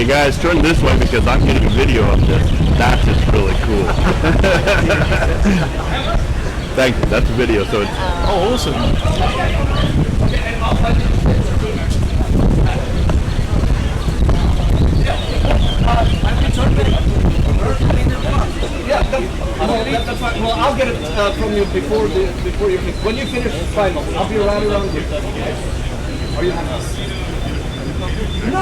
Hey guys, turn this way because I'm getting a video of this. That's just really cool. Thank you. That's a video, so it's awesome. Yeah, that's fine. Well, I'll get it from you before you finish. When you finish, fine. I'll be right around here. Are you happy? No.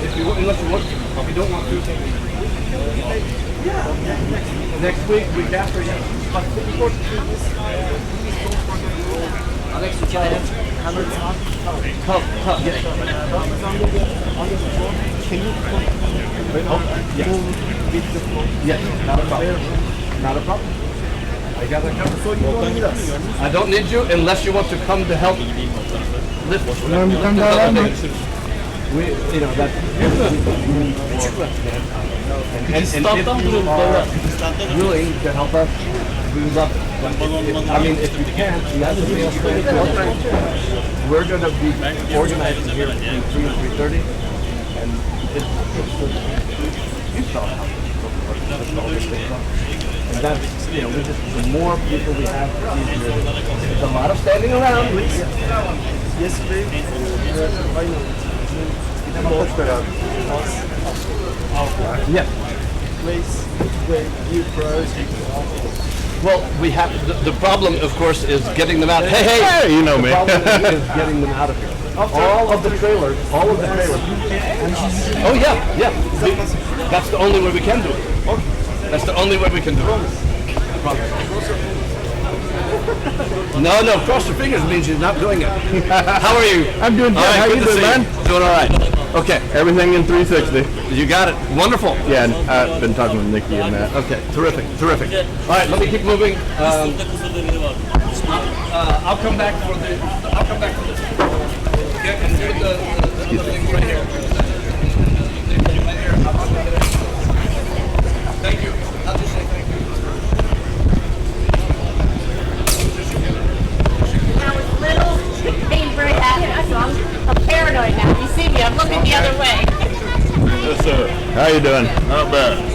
If you want, unless you want to, if you don't want to. Yeah. Next week after, yeah. Alex, you try it. Come, yeah. Can you yes, not a problem. Not a problem. I got that covered. So you don't need us. I don't need you unless you want to come to help lift. We, you know, that and if you are willing to help us, we would love it. I mean, if you can't, you have to be able to. We're going to be organizing here between 3 and 3:30, and it's you saw how and that's, you know, the more people we have, the easier. It's a lot of standing around. Yes, please. Yeah. Please, you pros. Well, we have the problem, of course, is getting them out. Hey, you know me. The problem is getting them out of here. All of the trailers. Oh yeah. That's the only way we can do it. That's the only way we can do it. No, cross your fingers means you're not doing it. How are you? I'm doing good. Right, how you doing, man? Doing all right. Okay. Everything in 360. You got it. Wonderful. Yeah, and I've been talking with Nikki and that. Okay, terrific. All right, let me keep moving. I'll come back for this. Yeah, and do the thing right here. Thank you. I'll just say thank you. Being very happy, so I'm paranoid now. You see me, I'm looking the other way. Yes, sir. How you doing? Not bad.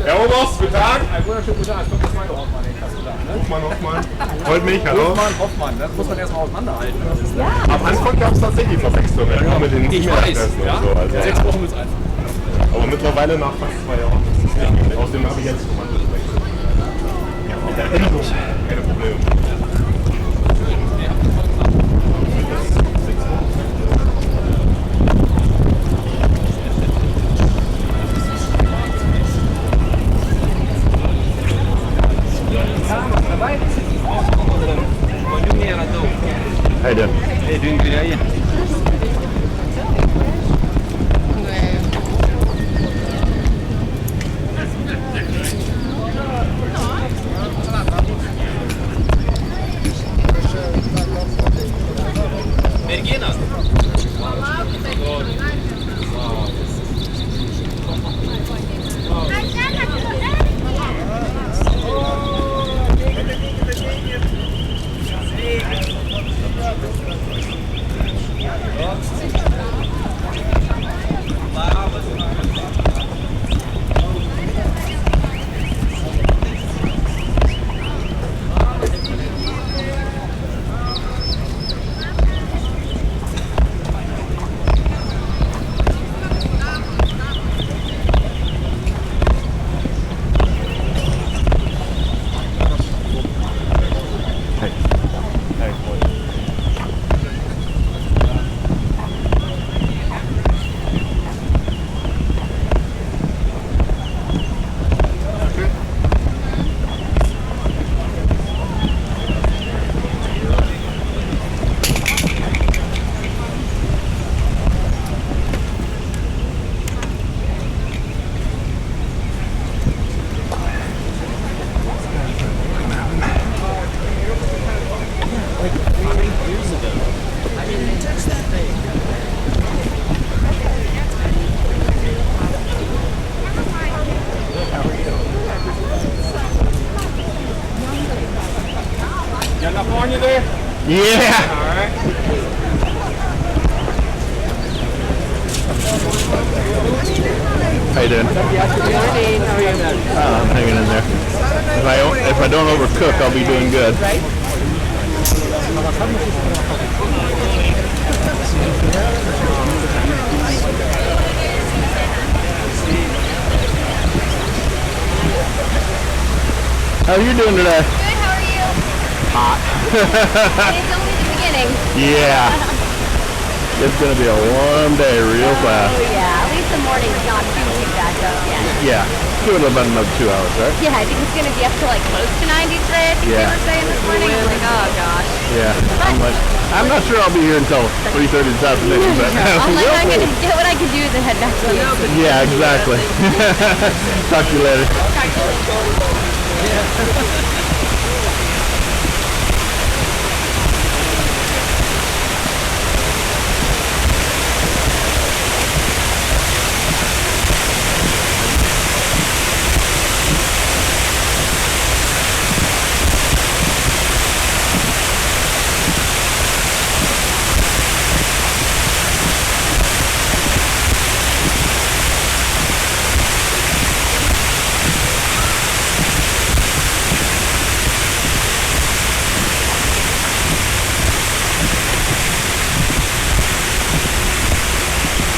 Herr Oberst, guten Tag. Einen wunderschönen guten Tag. Kommt das meine Hoffmann, den hast du da, ne? Hoffmann. Freut mich, hallo. Hoffmann, das muss man erstmal auseinanderhalten. Am Anfang gab es tatsächlich Verwechslungen, auch mit den E-Mail-Adressen und so. Also, 6 Wochen ist einfach. aber mittlerweile nach fast 2 Jahren. Außerdem habe ich jetzt Nummern gewechselt. Keine Probleme. How you doing? Hey, doing good, how are you? California there? Yeah. All right. How you doing? I'm hanging in there. If I don't overcook, I'll be doing good. How are you doing today? Good, how are you? Hot. It's only the beginning. Yeah. It's gonna be a warm day real fast. Oh yeah, at least the morning's not too bad though. Yeah. Give it about another 2 hours, right? Yeah, I think it's gonna be up to like close to 90 today. I think they were saying this morning. I'm like, oh gosh. Yeah. I'm not sure I'll be here until 3:30 this afternoon, but I'm like, I'm gonna get what I can do, then head back to you. yeah, exactly. Talk to you later.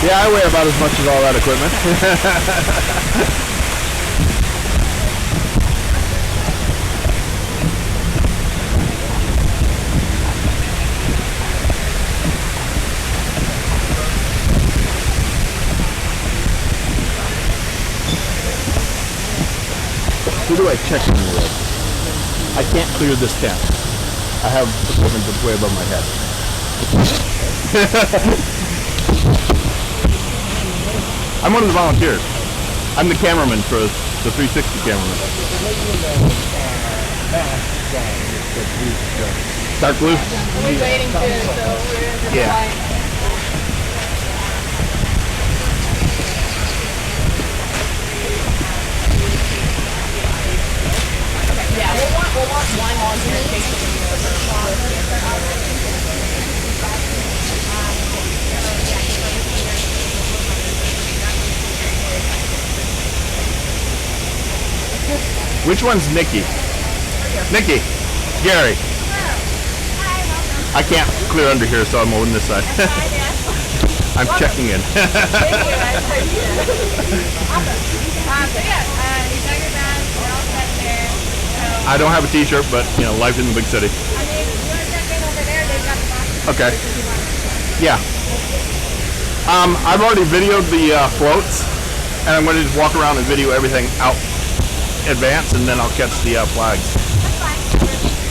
Yeah, I weigh about as much as all that equipment. Who do I check in with? I can't clear this tent. I have equipment that's way above my head. I'm one of the volunteers. I'm the cameraman for the 360 cameraman. Dark blue? We're waiting too, so we're in the Yeah. Yeah, we'll want one volunteer in case we need Which one's Nikki? Nikki. Gary. I can't clear under here, so I'm holding this side. I'm checking in. I don't have a t-shirt, but, you know, life in the big city. Okay. Yeah. I've already videoed the floats, and I'm going to just walk around and video everything out advance, and then I'll catch the flags.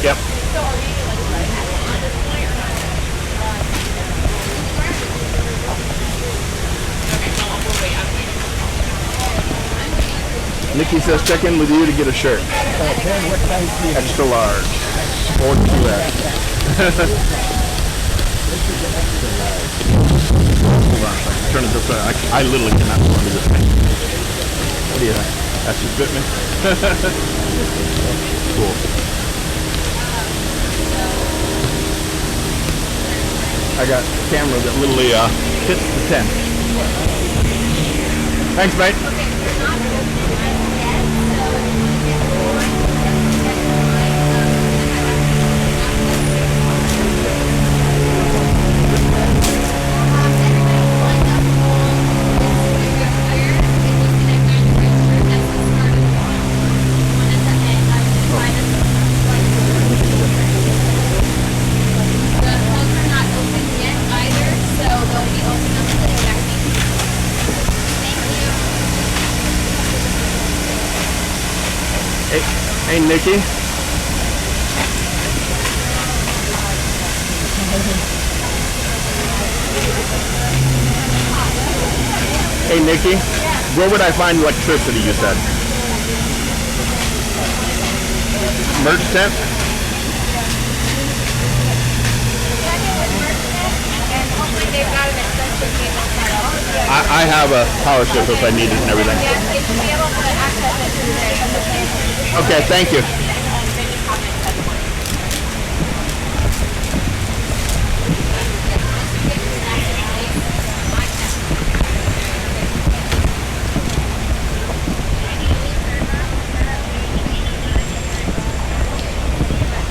Yep. Nikki says check in with you to get a shirt. Extra large. Or 2X. Hold on a second. Turn it this way. I literally cannot go under this thing. What do you think? That should fit me. Cool. I got a camera that literally hits the tent. Thanks, mate. Hey, Nikki. Hey, Nikki. Where would I find electricity, you said? Merch tent? I have a power strip if I need it and everything. Okay, thank you.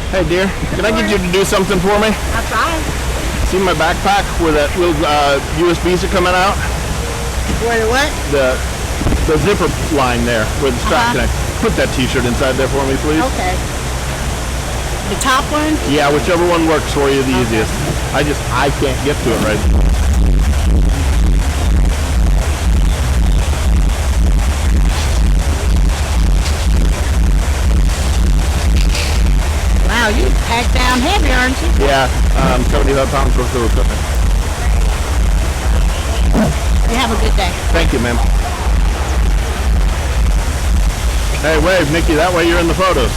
Hey dear, can I get you to do something for me? I'll try. See my backpack where that little USBs are coming out? Where the what? The zipper line there where the strap connects. Put that t-shirt inside there for me, please. Okay. The top one? Yeah, whichever one works for you the easiest. I can't get to it right. Wow, you packed down heavy, aren't you? Yeah, 75 pounds worth of equipment. You have a good day. Thank you, ma'am. Hey, wave, Nikki, that way you're in the photos.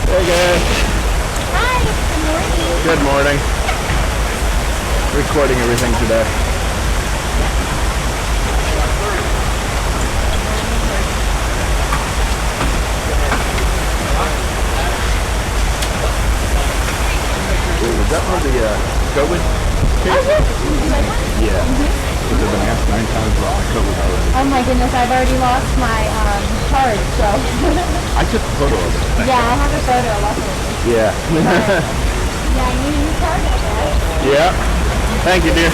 Hey guys. Hi, good morning. Good morning. Recording everything today. Was that one of the COVID cases? Yeah. Because I've been asked 9 times about my COVID already. Oh my goodness, I've already lost my card, so. I took a photo of it. Yeah, I have a photo, luckily. Yeah. Yeah, I need a new card, I guess. Yeah. Thank you, dear.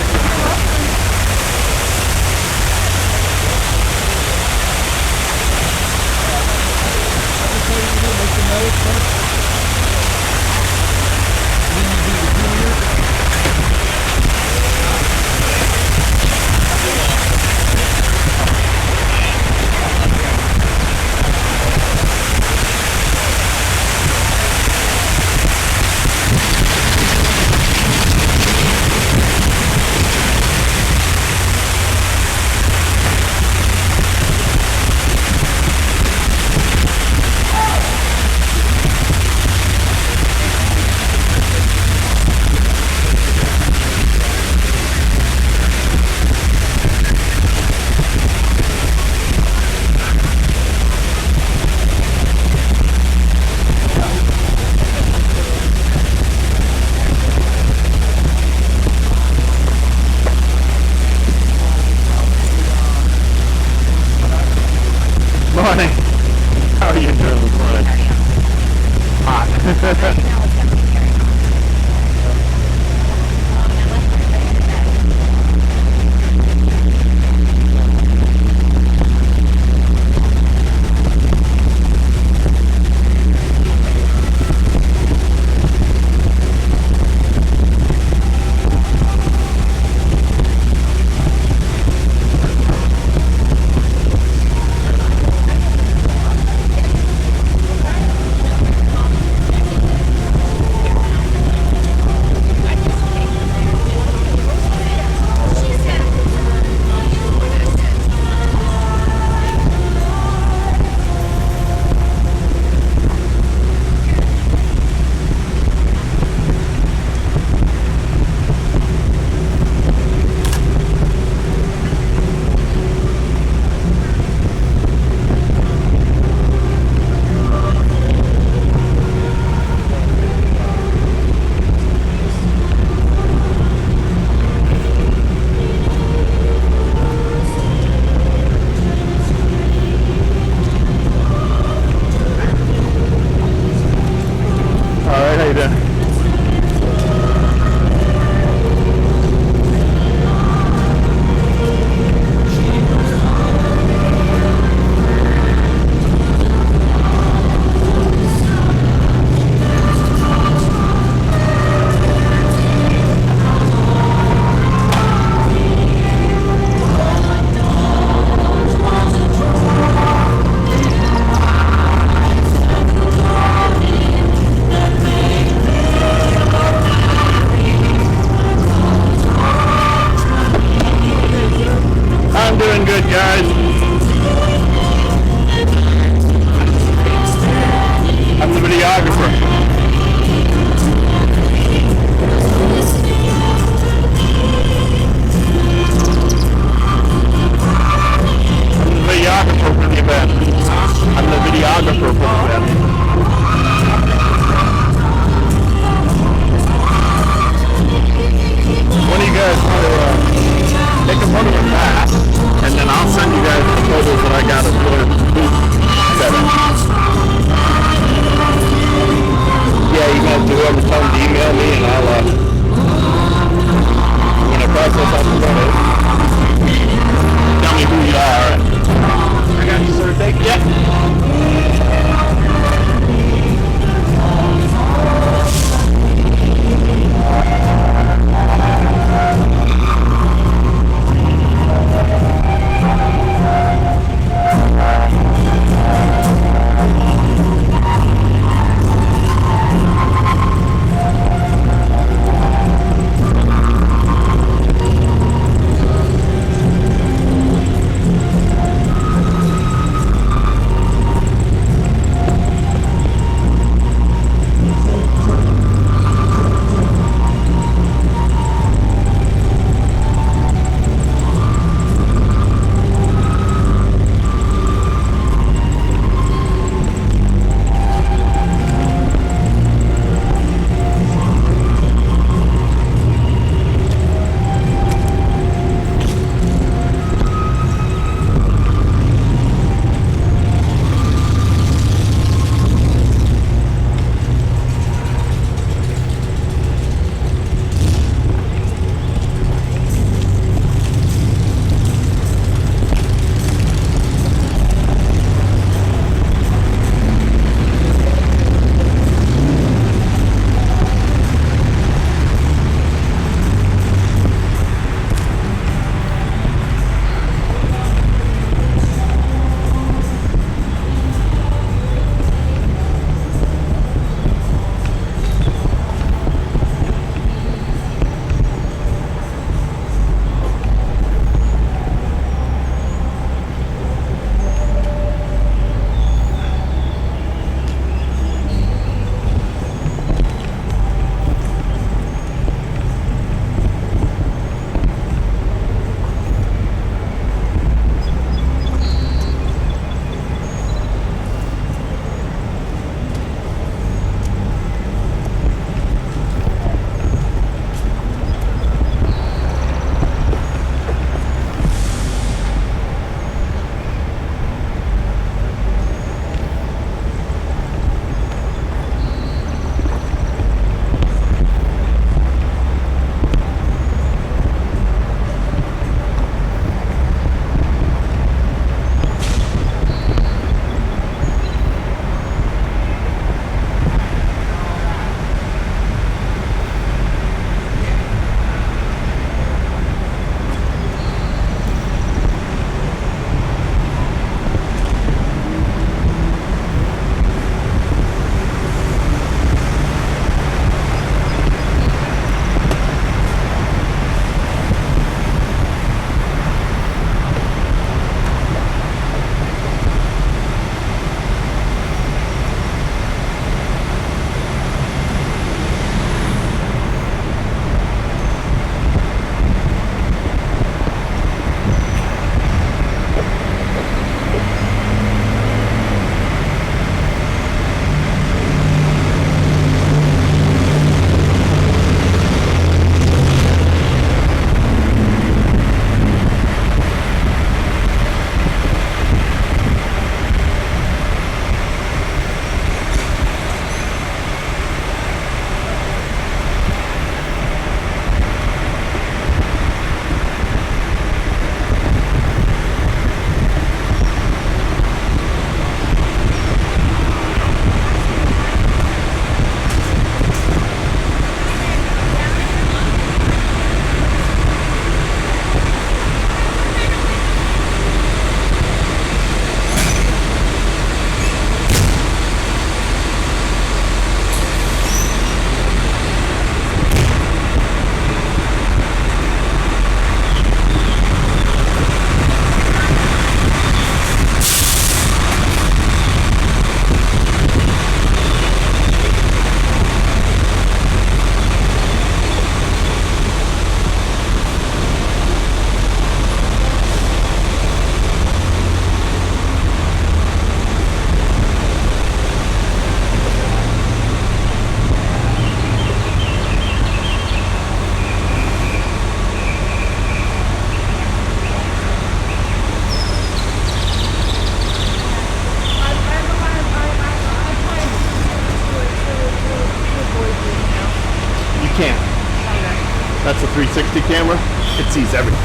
That's a 360 camera. It sees everything.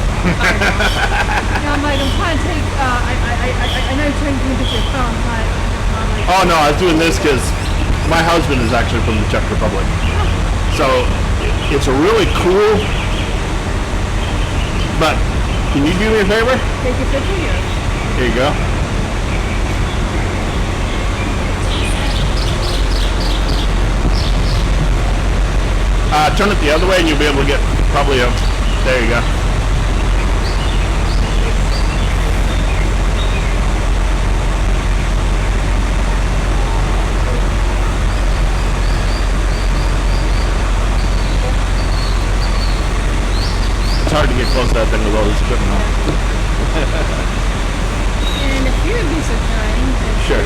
I'm like, I'm trying to take, I know you're trying to do your phone, but I'm like, Oh no, I was doing this because my husband is actually from the Czech Republic. So it's a really cool, but can you do me a favor? take your picture here. Here you go. Turn it the other way and you'll be able to get probably a, there you go. It's hard to get close to that thing with all this equipment on. And if you would be so kind. Sure.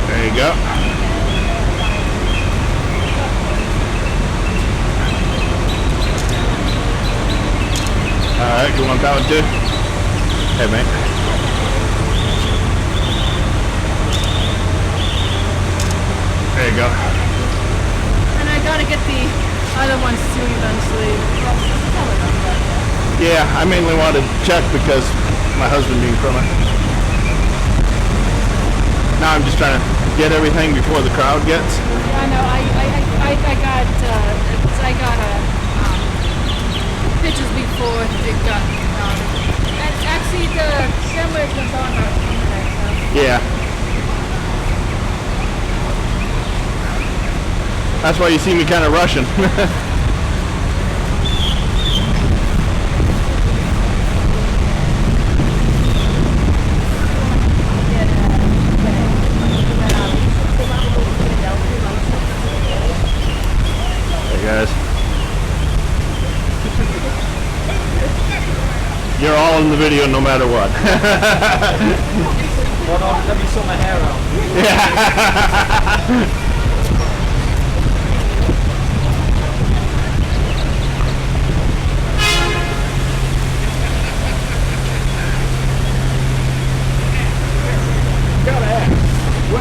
There you go. Alright, you want that one too? Hey, mate. There you go. And I gotta get the other ones too eventually. Yeah, I mainly wanted to check because my husband being from it. Now I'm just trying to get everything before the crowd gets. I know. I got pictures before it got. Actually, the camera is on our internet. Yeah. That's why you see me kind of rushing. Guys, you're all in the video no matter what. Hold on, let me sort my hair out.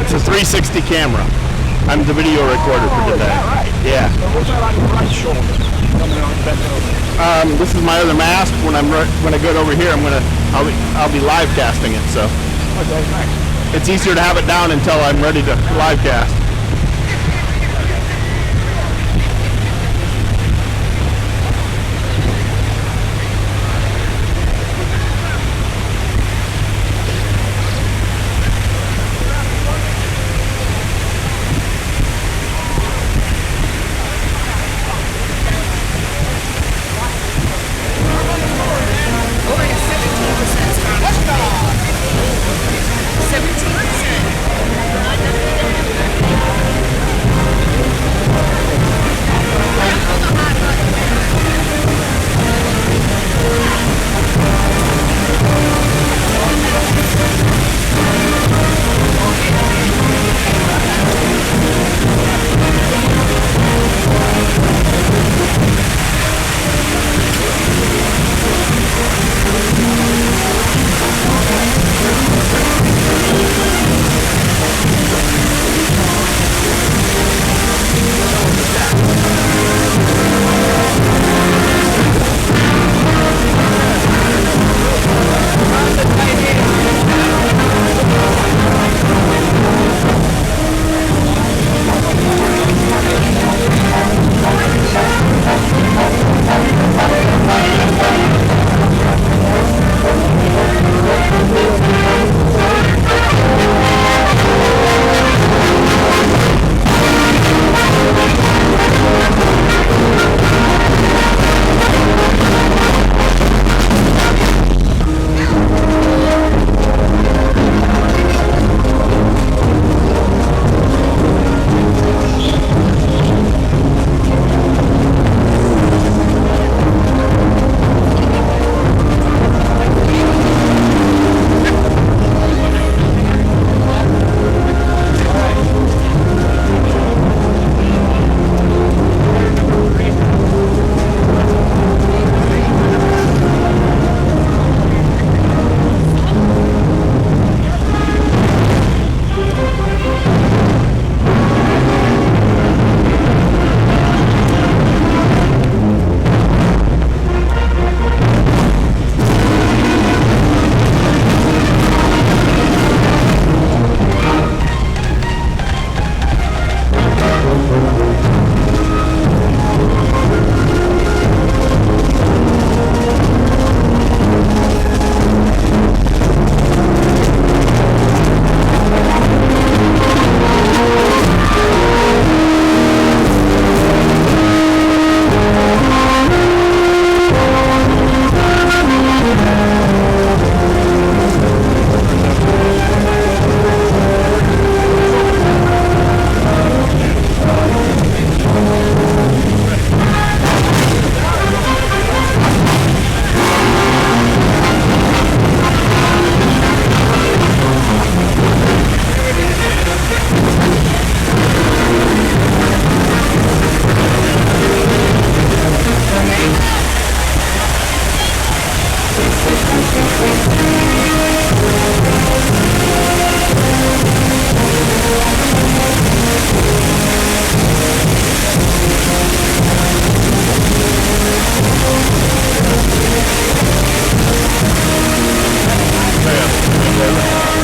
It's a 360 camera. I'm the video recorder for today. Yeah. This is my other mask. When I get over here, I'll be live casting it. So it's easier to have it down until I'm ready to live cast.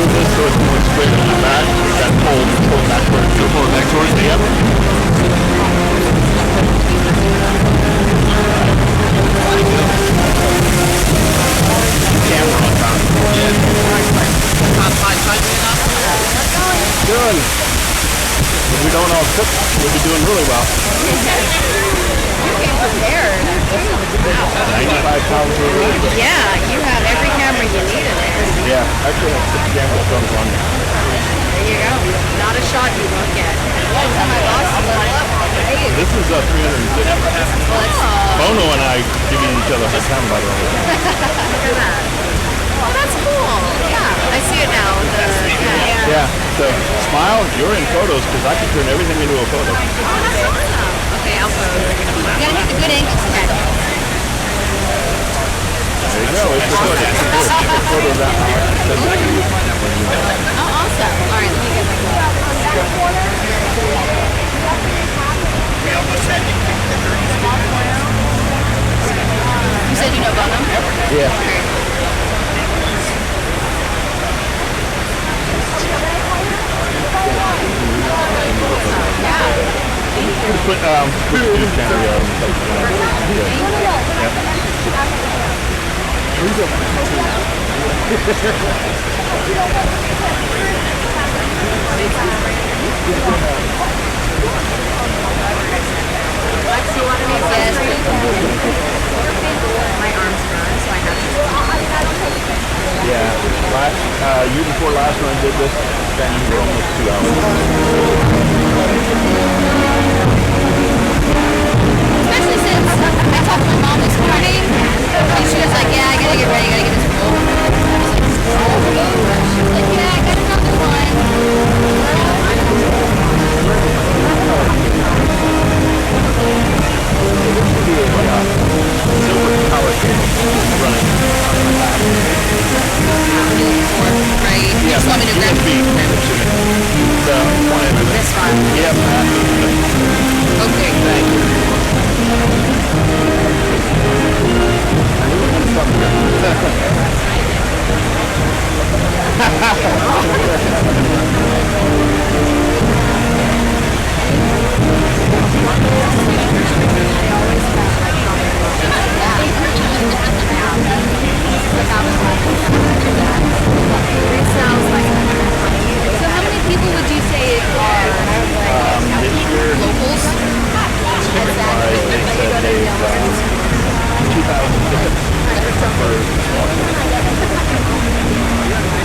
move this so it's more straight on my back. That pole pull back towards you. Pull it back towards me. Yep. Camera on top. Yeah. Good. If we don't all cook, we'll be doing really well. You came prepared. 95 pounds of food. Yeah, you have every camera you need in there. Yeah, actually I have 6 camera phones on me. There you go. Not a shot you won't get. Tell my boss to load up. Hey. This is 350. Bono and I giving each other a hard time about it all the time. Look at that. Oh, that's cool. Yeah, I see it now. Yeah, so smile, you're in photos because I can turn everything into a photo. Oh, that's awesome. Okay, I'll pose. You gotta get the good angles. Okay. There you go, it's recorded. Take a photo of that. Oh, awesome. All right, let me get my You said you know about them? Yeah. Put juice down here. My arms burn, so I have to. Yeah, you before last one I did this, then you were almost 2 hours. Especially since I talked to my mom this morning, and she was like, yeah, I gotta get ready, I gotta get this roll. She was like, yeah, I got another one. Silver power cable running. Right? You just want me to grab this one? Yep. Okay, thank you. So how many people would you say are This year, Locals? they said they've 2,000 tickets for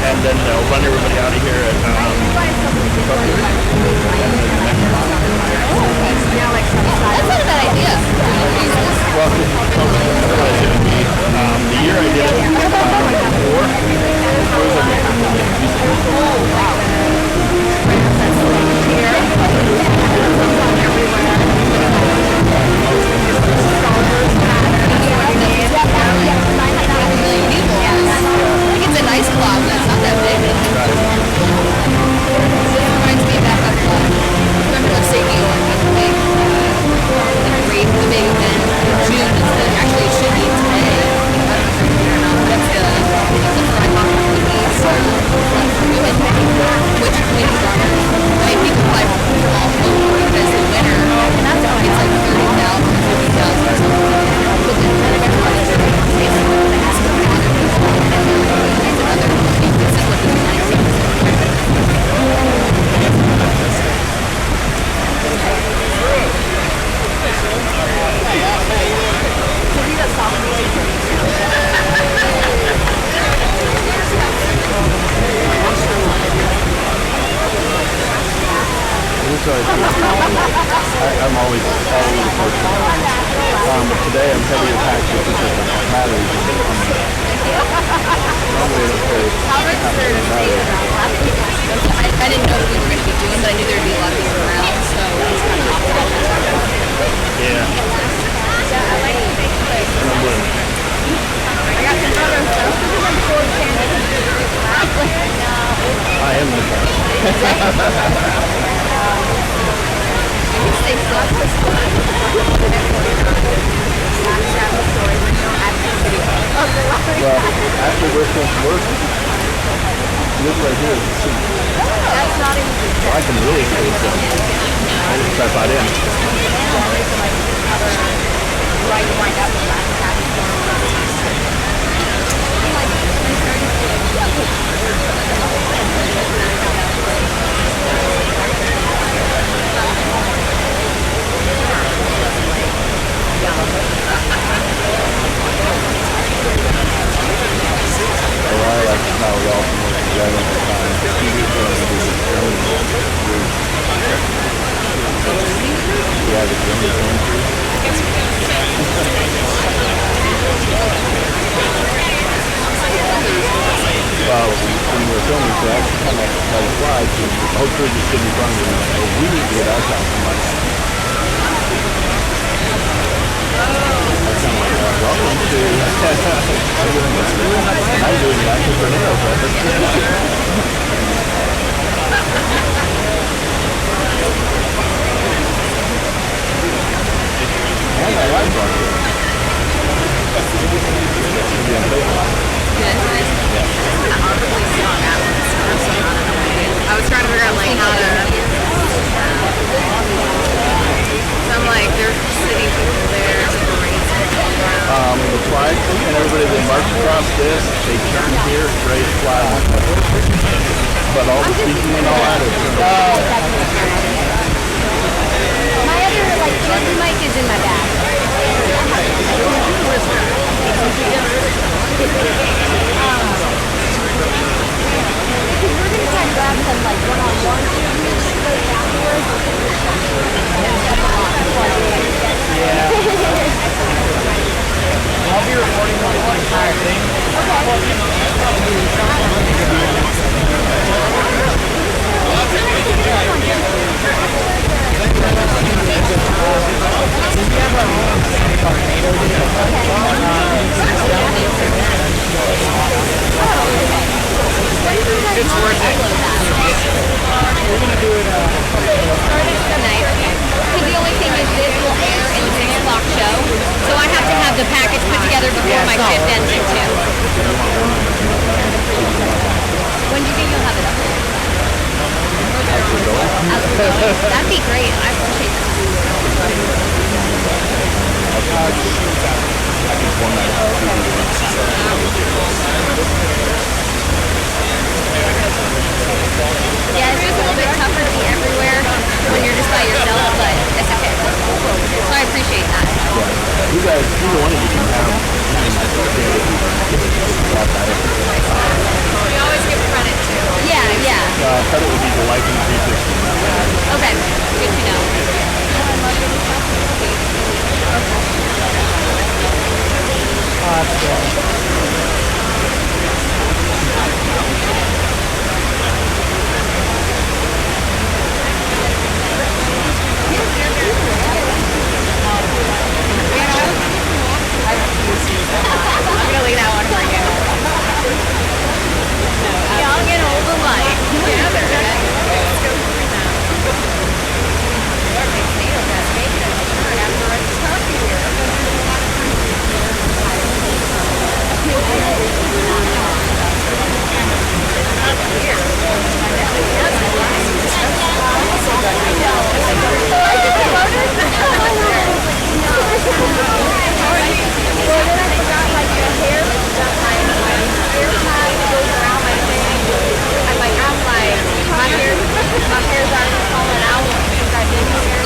and then they'll run everybody out of here at That's not a bad idea. well, the year I did it before, It's a nice club, that's not that big. This reminds me of that club. Remember the St. Neil the big event in June is the, actually it should be today. I don't know if you're here or not, but it's the fly off of the east, which community garden. I mean, people fly from all over because the winter, it's like 30,000, 50,000 or something. But then everybody's I'm always all over the place. But today I'm heavier packed because of the batteries. I didn't know what we were going to be doing, but I knew there would be a lot of people around, so it's kind of Yeah. I am the best. Well, after we're supposed to work, This right here is the seat. That's not even good. So I can really see it. I just step out in. Right, you wind up with that. I like how we all can work together all the time. Yeah, the gym is going through. Well, when we were filming, so I actually come up by the slides, and the whole crew just stood in front of me and said, we need to get our time from us. Welcome to I'm doing the entrepreneurial process. And I like on here. I was trying to figure out like how to. So I'm like, there's sitting people there. The flag and everybody that marched across this, they turn here, raise flag. But all the speaking and all that is My other mic is in my bag. We're gonna try to grab some like one-on-one interviews afterwards. I'll be recording the entire thing. It's worth it. We're gonna do it. Tonight. Because the only thing is this will air in the 6 o'clock show, so I have to have the package put together before my shift ends at 2. When do you think you'll have it up there? As we're going? That'd be great. I appreciate Yeah, it's just a little bit tougher to be everywhere when you're just by yourself, but it's okay. So I appreciate that. You guys, either one of you can have. We always give credit to. Yeah. Credit would be the Life.in.a. Okay, good to know. I'm gonna leave that one for you. Young and old alike. Together. Let's go through that. NATO Festival June after a tough year. My hair's already falling out since I've been here.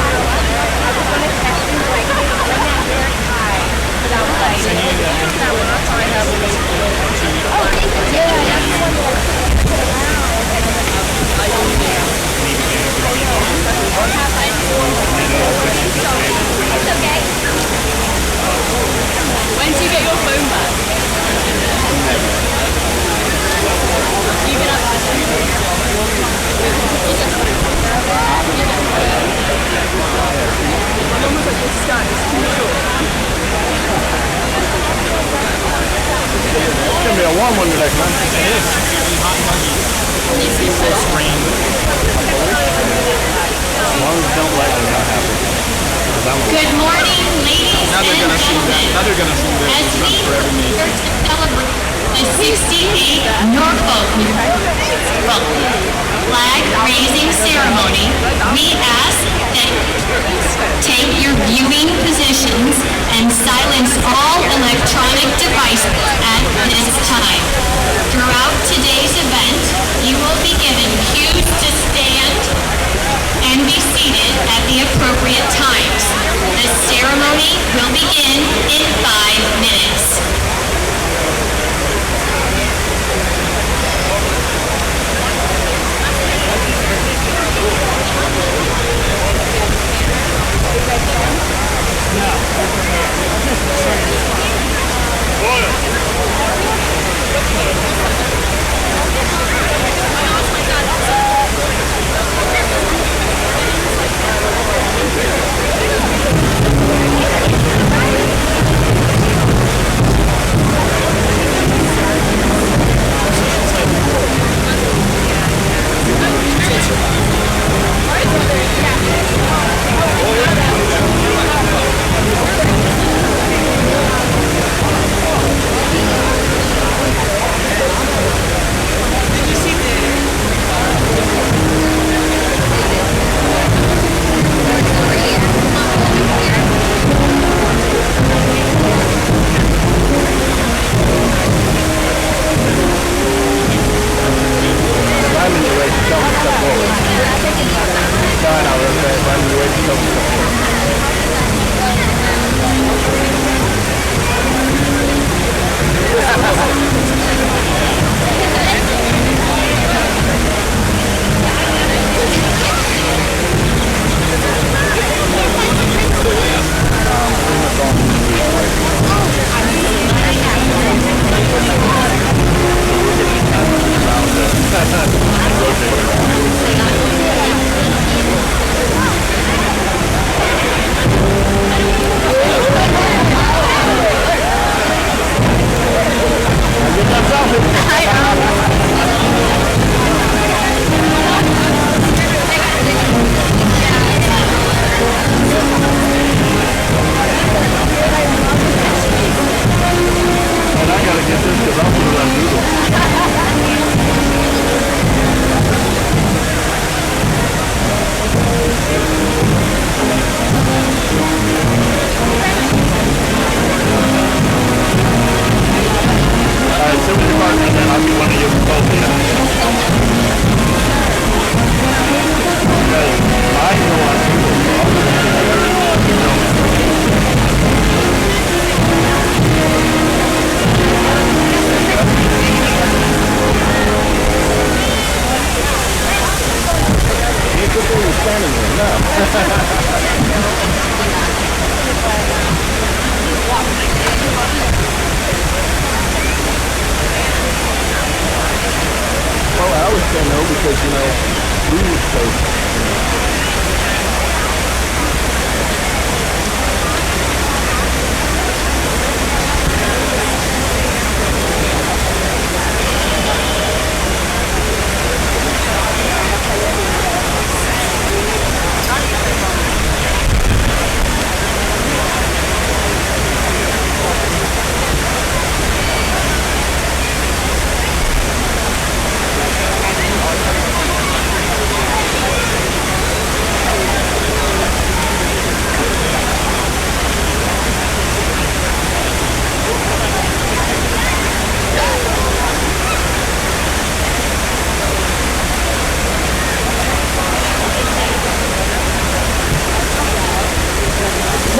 I was going to text you like, bring that hair high. But I was like, oh, thank you. Yeah, that's the one that put It's okay. When do you get your phone back? You've been up to It's gonna be a warm one today, man. It is. Hot and muggy. It's so strange. As long as don't let me not happen. Good morning, ladies Now they're and gonna sing that. gentlemen. Now they're gonna sing this. As It's we not for every nation. prepare to celebrate the 68th Norfolk flag raising ceremony, we ask that take your viewing positions and silence all electronic devices at this time. Throughout today's event, you will be given cues to stand and be seated at the appropriate times. The ceremony will begin in 5 minutes.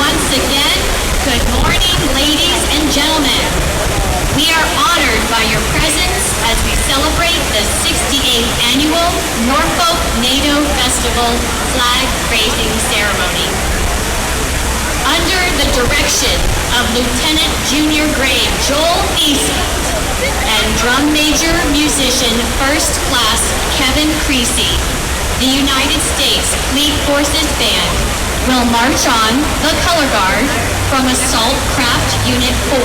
Once again, good morning, ladies and gentlemen. We are honored by your presence as we celebrate the 68th annual Norfolk NATO Festival flag raising ceremony. Under the direction of Lieutenant Junior Grade Joel Easton and Drum Major Musician First Class Kevin Creasy, the United States Fleet Forces Band will march on the color guard from Assault Craft Unit 4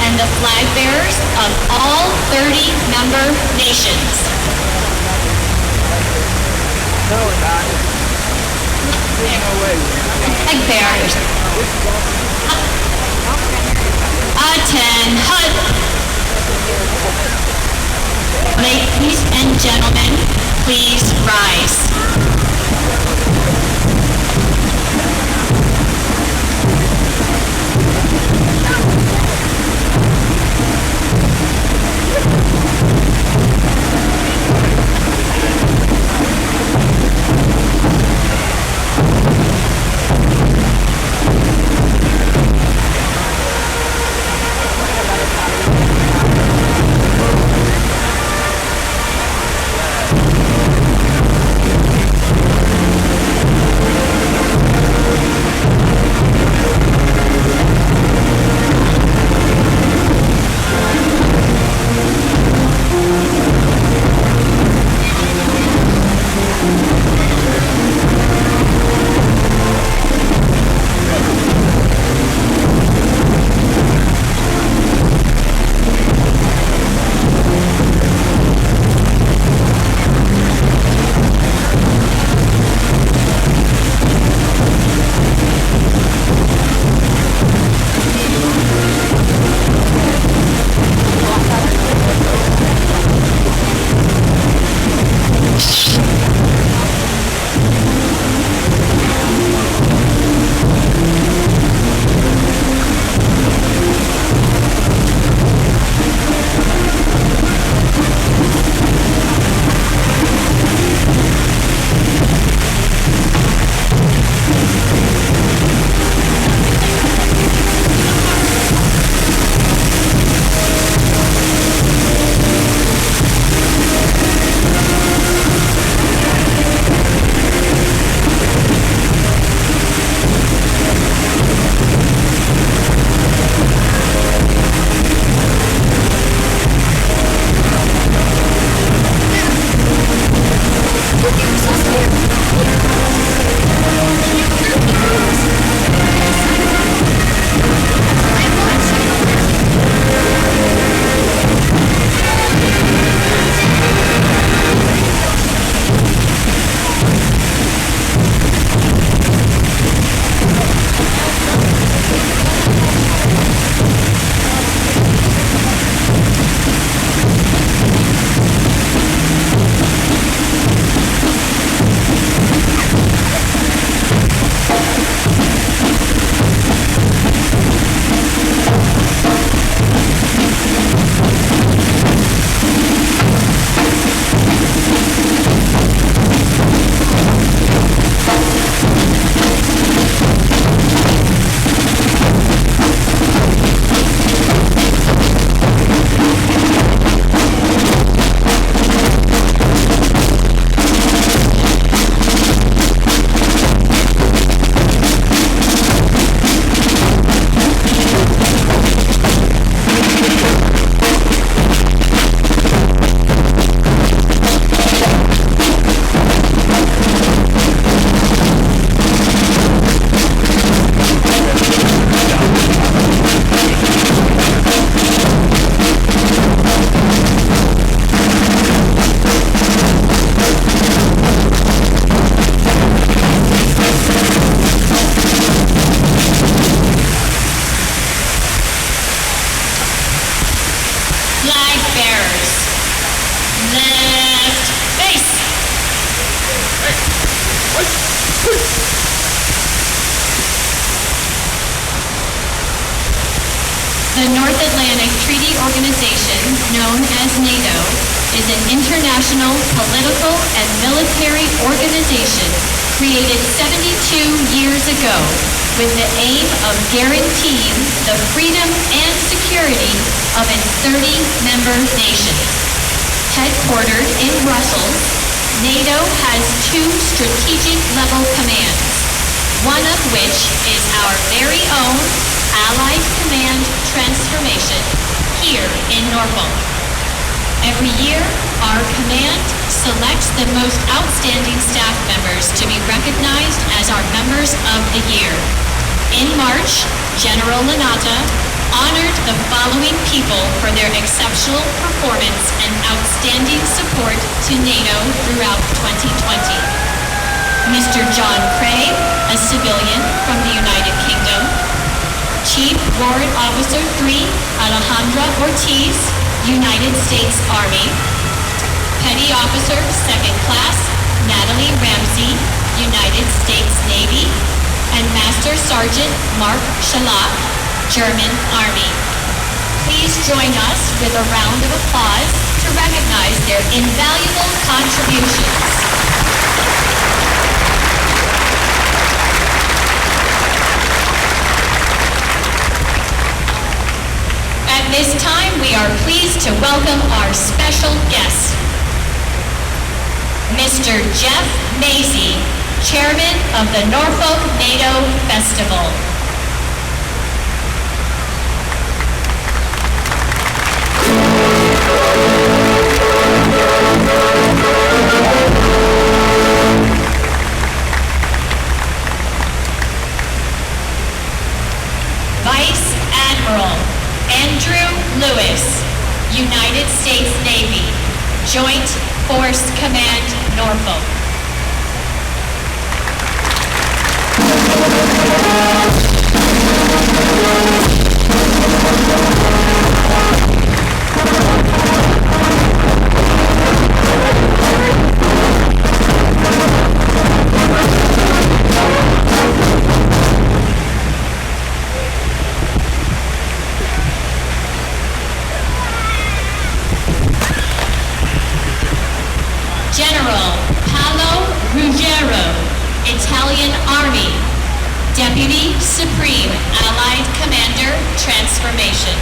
and the flag bearers of all 30 member nations. Flag bearers. Attend HUD. gentlemen, please rise. The North Atlantic Treaty Organization, known as NATO, is an international political and military organization created 72 years ago with the aim of guaranteeing the freedom and security of its 30 member nations. Headquartered in Brussels, NATO has two strategic-level commands, one of which is our very own Allied Command Transformation here in Norfolk. Every year, our command selects the most outstanding staff members to be recognized as our Members of the Year. In March, General Lanata honored the following people for their exceptional performance and outstanding support to NATO throughout 2020. Mr. John Craig, a civilian from the United Kingdom. Chief Warrant Officer 3, Alejandra Ortiz, United States Army. Petty Officer Officer, 2nd Class, Natalie Ramsey, United States Navy, and Master Sergeant Mark Schalak, German Army. Please join us with a round of applause to recognize their invaluable contributions. At this time, we are pleased to welcome our special guest, Mr. Jeff Macy, Chairman of the Norfolk NATO Festival. Vice Admiral Andrew Lewis, United States Navy, Joint Force Command, Norfolk. General Paolo Ruggiero, Italian Army, Deputy Supreme Allied Commander, Transformation.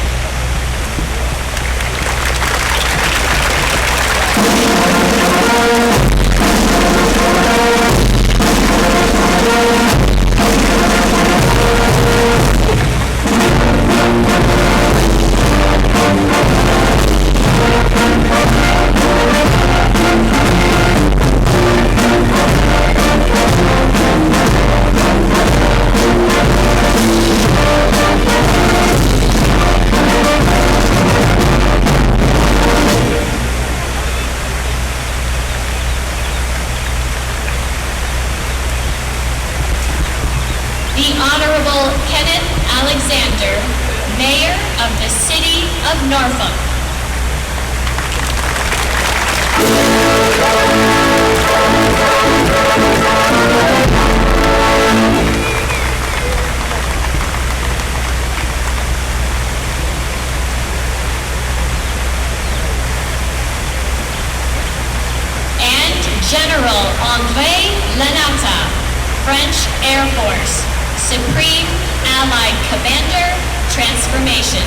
The Honorable Kenneth Alexander, Mayor of the City of Norfolk. And General André Lanata, French Air Force, Supreme Allied Commander, Transformation.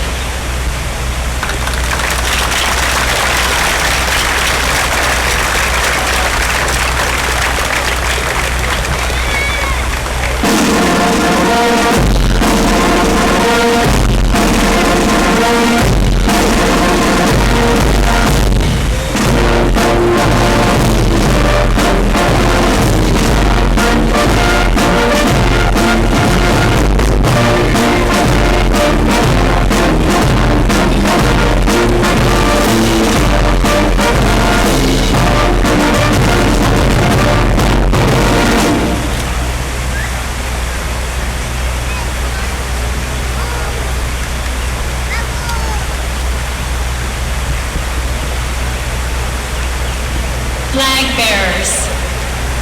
Flag bearers,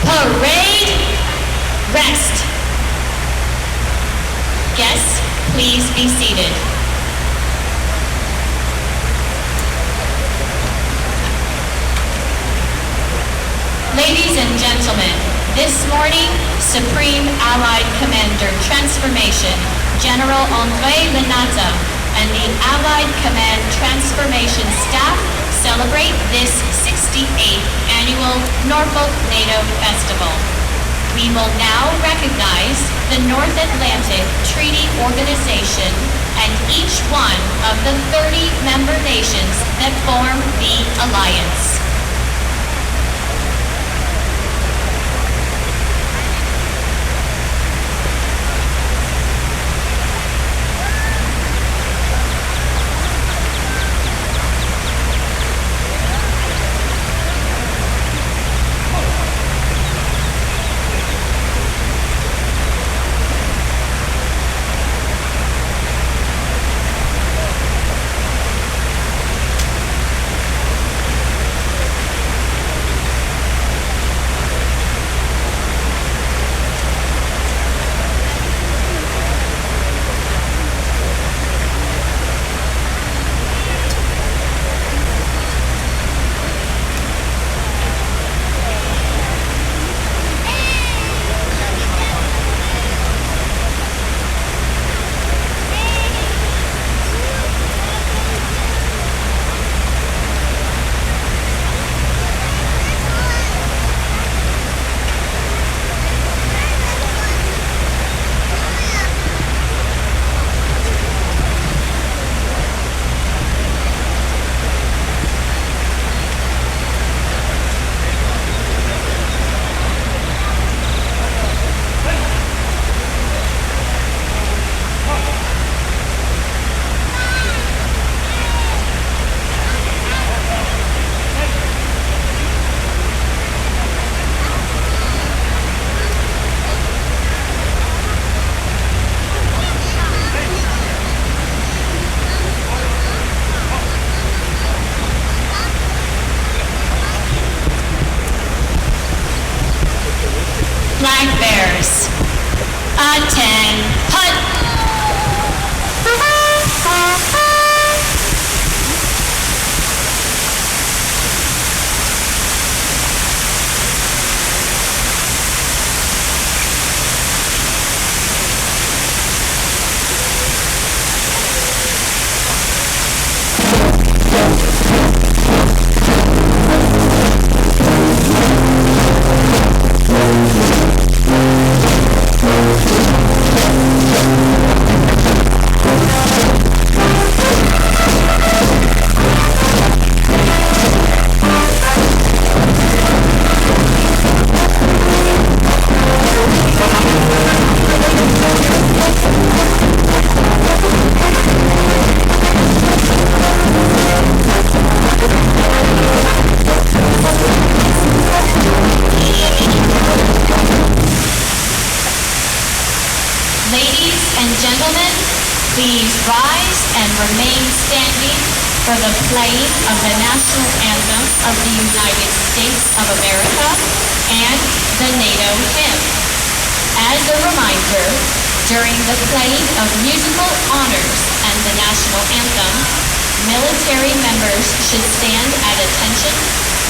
parade, rest. Guests, please be seated. Ladies and gentlemen, this morning, Supreme Allied Commander Transformation, General André Lanata, and the Allied Command Transformation staff celebrate this 68th annual Norfolk NATO Festival. We will now recognize the North Atlantic Treaty Organization and each one of the 30 member nations that form the Alliance. Flag bearers, attend, put. Please rise and remain standing for the playing of the national anthem of the United States of America and the NATO hymn. As a reminder, during the playing of musical honors and the national anthem, military members should stand at attention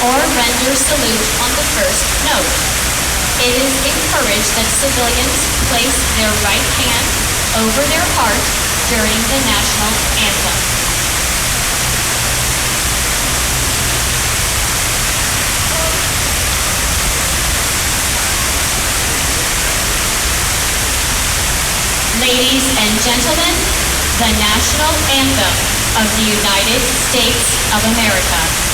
or render salute on the first note. It is encouraged that civilians place their right hand over their heart during the national anthem. Ladies and gentlemen, the national anthem of the United States of America.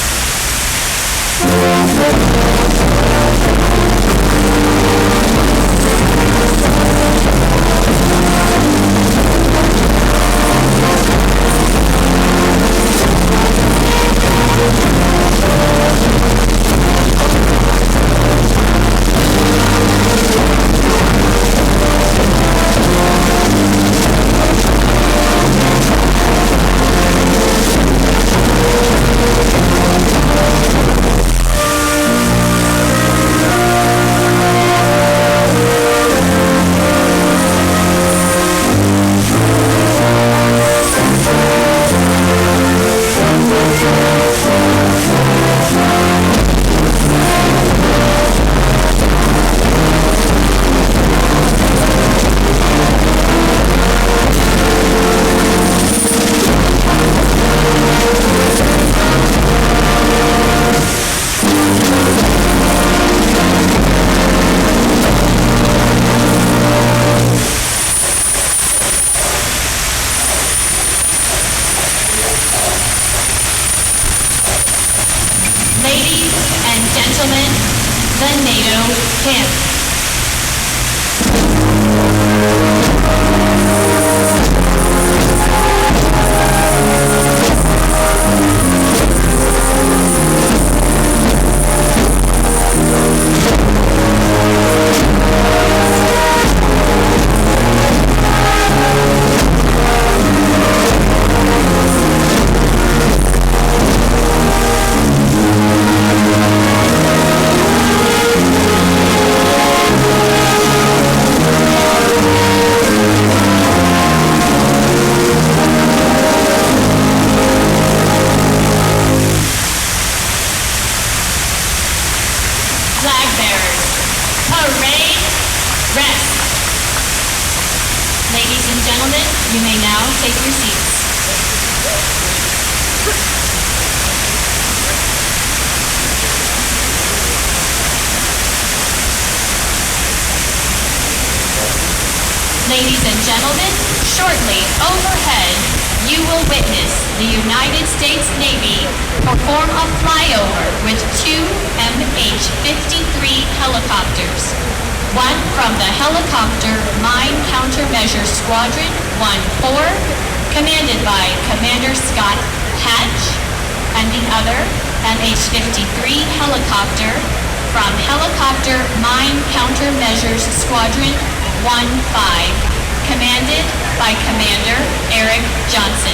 Ladies and gentlemen, shortly overhead, you will witness the United States Navy perform a flyover with two MH-53 helicopters. One from the Helicopter Mine Countermeasure Squadron 1-4, commanded by Commander Scott Hatch, and the other MH-53 helicopter from Helicopter Mine Countermeasures Squadron 1-5, commanded by Commander Eric Johnson.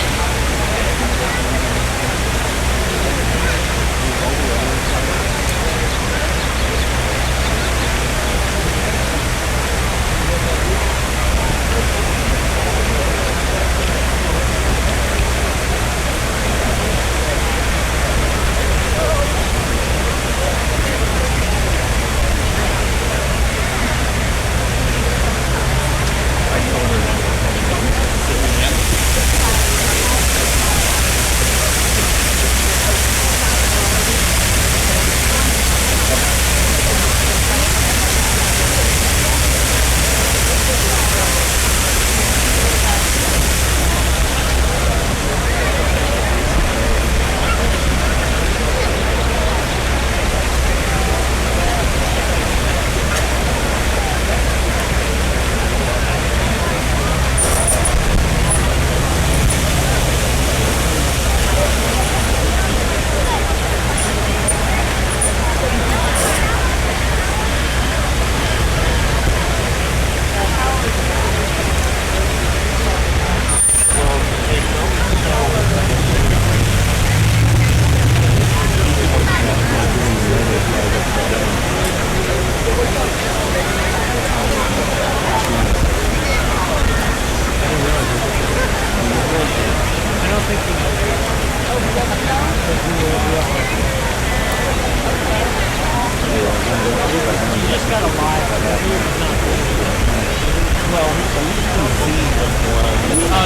Oh,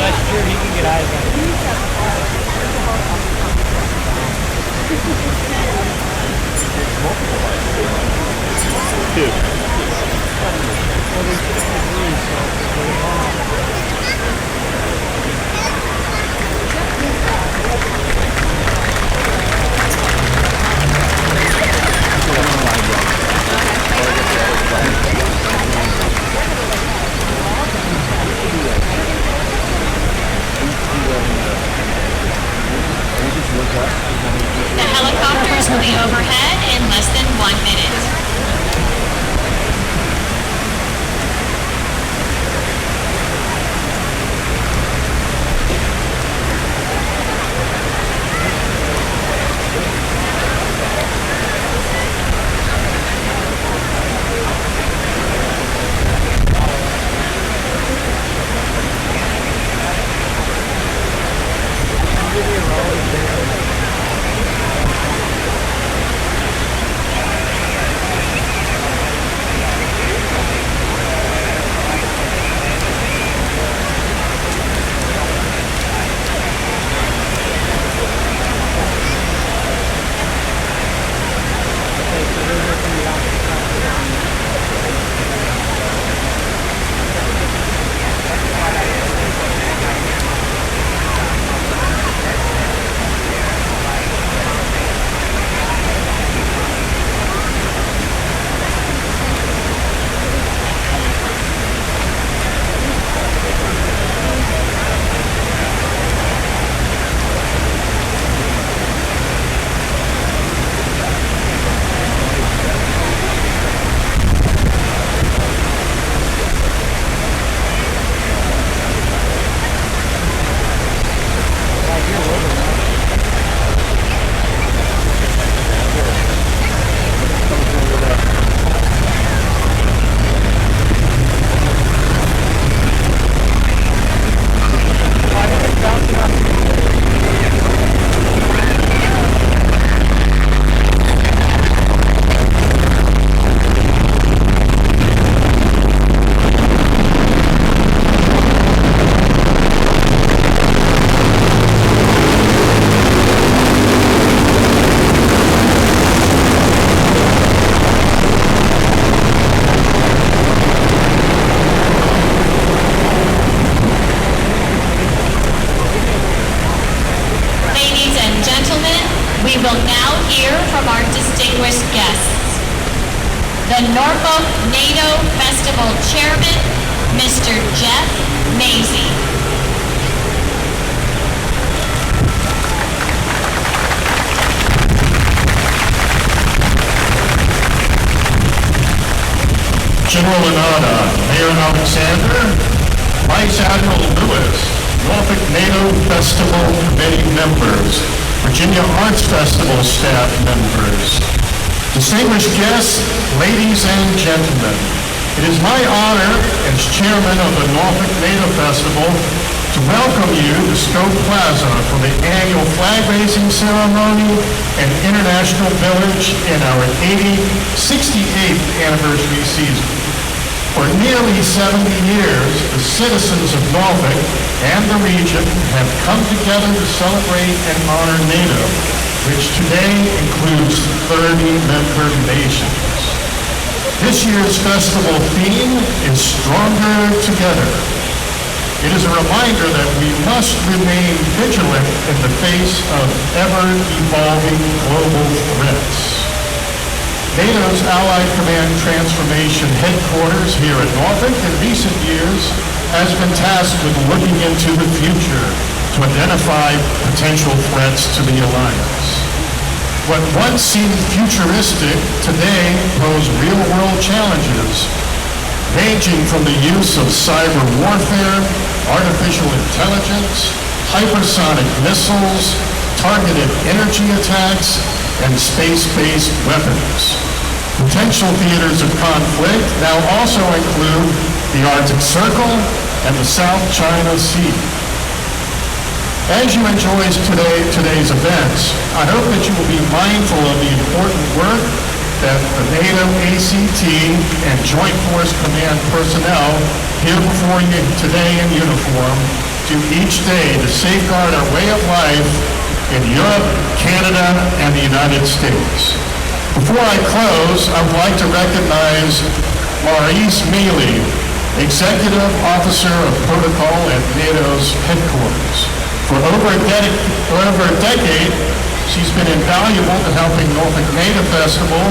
that's true. He can get eyes on Dude. The helicopters will be overhead in less than 1 minute. We will now hear from our distinguished guests. The Norfolk NATO Festival Chairman, Mr. Jeff Mazie. General Lanata, Mayor Alexander, Vice Admiral Lewis, Norfolk NATO Festival Committee members, Virginia Arts Festival staff members, distinguished guests, ladies and gentlemen, it is my honor as chairman of the Norfolk NATO Festival to welcome you to Stowe Plaza for the annual flag raising ceremony and International Village in our 68th anniversary season. For nearly 70 years, the citizens of Norfolk and the region have come together to celebrate and honor NATO, which today includes 30 member nations. This year's festival theme is Stronger Together. It is a reminder that we must remain vigilant in the face of ever-evolving global threats. NATO's Allied Command Transformation Headquarters here at Norfolk in recent years has been tasked with looking into the future to identify potential threats to the alliance. What once seemed futuristic today pose real-world challenges, ranging from the use of cyber warfare, artificial intelligence, hypersonic missiles, targeted energy attacks, and space-based weapons. Potential theaters of conflict now also include the Arctic Circle and the South China Sea. As you enjoy today's events, I hope that you will be mindful of the important work that the NATO ACT and Joint Force Command personnel here before you today in uniform do each day to safeguard our way of life in Europe, Canada, and the United States. Before I close, I would like to recognize Maurice Mealy, Executive Officer of Protocol at NATO's headquarters. For over a decade, she's been invaluable to helping Norfolk NATO Festival